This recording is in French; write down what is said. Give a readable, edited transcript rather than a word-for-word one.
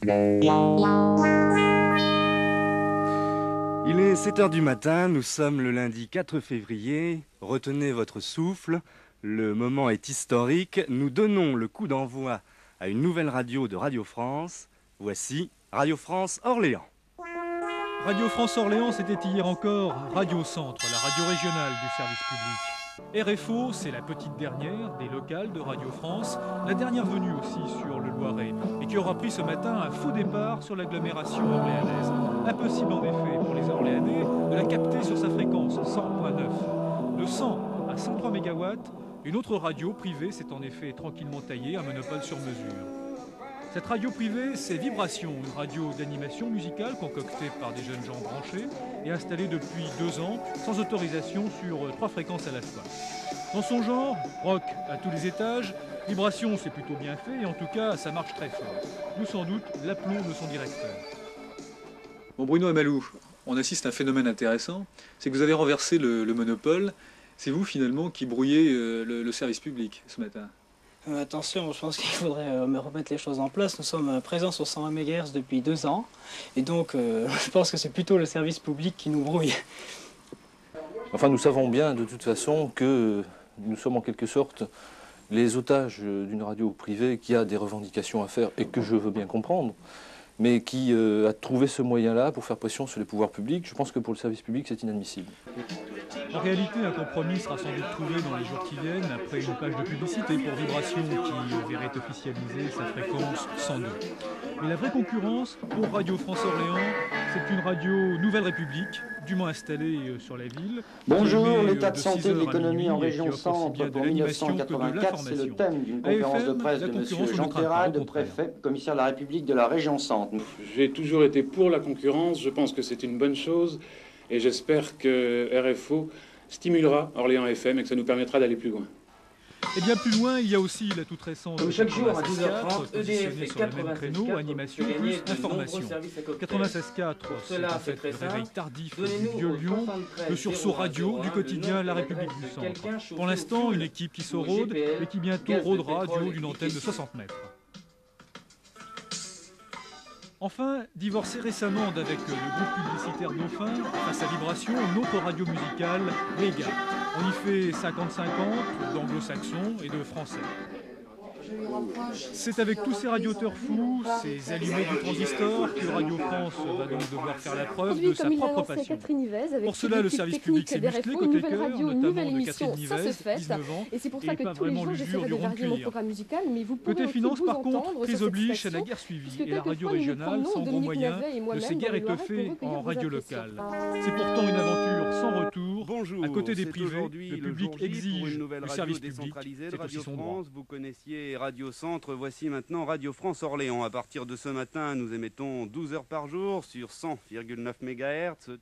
Il est 7 heures du matin, nous sommes le lundi 4 février. Retenez votre souffle, le moment est historique. Nous donnons le coup d'envoi à une nouvelle radio de Radio France. Voici Radio France Orléans. Radio France Orléans, c'était hier encore Radio Centre, la radio régionale du service public. RFO, c'est la petite dernière des locales de Radio France, la dernière venue aussi sur le Loiret, et qui aura pris ce matin un faux départ sur l'agglomération orléanaise. Impossible en effet pour les Orléanais de la capter sur sa fréquence 100.9. De 100 à 103 MW, une autre radio privée s'est en effet tranquillement taillée, un monopole sur mesure. Cette radio privée, c'est Vibration, une radio d'animation musicale concoctée par des jeunes gens branchés et installée depuis 2 ans, sans autorisation sur 3 fréquences à la fois. Dans son genre, rock à tous les étages, Vibration c'est plutôt bien fait et en tout cas ça marche très fort. D'où sans doute l'aplomb de son directeur. Bon, Bruno Amalou, on assiste à un phénomène intéressant, c'est que vous avez renversé le monopole. C'est vous finalement qui brouillez le service public ce matin. Attention, je pense qu'il faudrait me remettre les choses en place. Nous sommes présents sur 101 MHz depuis 2 ans. Et donc, je pense que c'est plutôt le service public qui nous brouille. Enfin, nous savons bien de toute façon que nous sommes en quelque sorte les otages d'une radio privée qui a des revendications à faire et que je veux bien comprendre, mais qui a trouvé ce moyen-là pour faire pression sur les pouvoirs publics. Je pense que pour le service public, c'est inadmissible. En réalité, un compromis sera sans doute trouvé dans les jours qui viennent, après une page de publicité pour Vibration qui verrait officialiser sa fréquence 102. Mais la vraie concurrence pour Radio France Orléans, c'est une radio Nouvelle République, dûment installée sur la ville. Bonjour, l'état de santé de l'économie en région centre pour 1984, c'est le thème d'une conférence de presse de M. Jean Terrade, préfet, commissaire de la République de la région centre. J'ai toujours été pour la concurrence, je pense que c'est une bonne chose et j'espère que RFO stimulera Orléans FM et que ça nous permettra d'aller plus loin. Et bien plus loin, il y a aussi la toute récente chaque jour à 12h30, positionnée sur le même créneau, animation plus information. 96.4, c'est en fait le réveil tardif du vieux Lyon, le sursaut radio du quotidien La République du Centre. Pour l'instant, une équipe qui se rôde et qui bientôt rôdera du haut d'une antenne de 60 mètres. Enfin, divorcé récemment d'avec le groupe publicitaire Dauphin, face à Vibration, une autre radio musicale, Méga. On y fait 50-50 d'anglo-saxons et de français. C'est avec tous ces radioteurs fous, ces allumés du transistor, que Radio France va donc devoir faire la preuve de sa propre passion. Pour cela, le service public s'est musclé côté cœur, notamment de Catherine Nivez, 19 ans, et pas vraiment l'usure du rond de cuir. Côté finance, par contre, crise oblige, ça n'a guère suivi, et la radio régionale, sans gros moyens, ne s'est guère étoffée en radio locale. C'est pourtant une aventure sans retour. Bonjour, à côté des privés, aujourd'hui le public jour J exige pour une nouvelle du radio service public, décentralisée de c'est aussi Radio son droit. France. Vous connaissiez Radio Centre, voici maintenant Radio France Orléans. À partir de ce matin, nous émettons 12 heures par jour sur 100,9 MHz.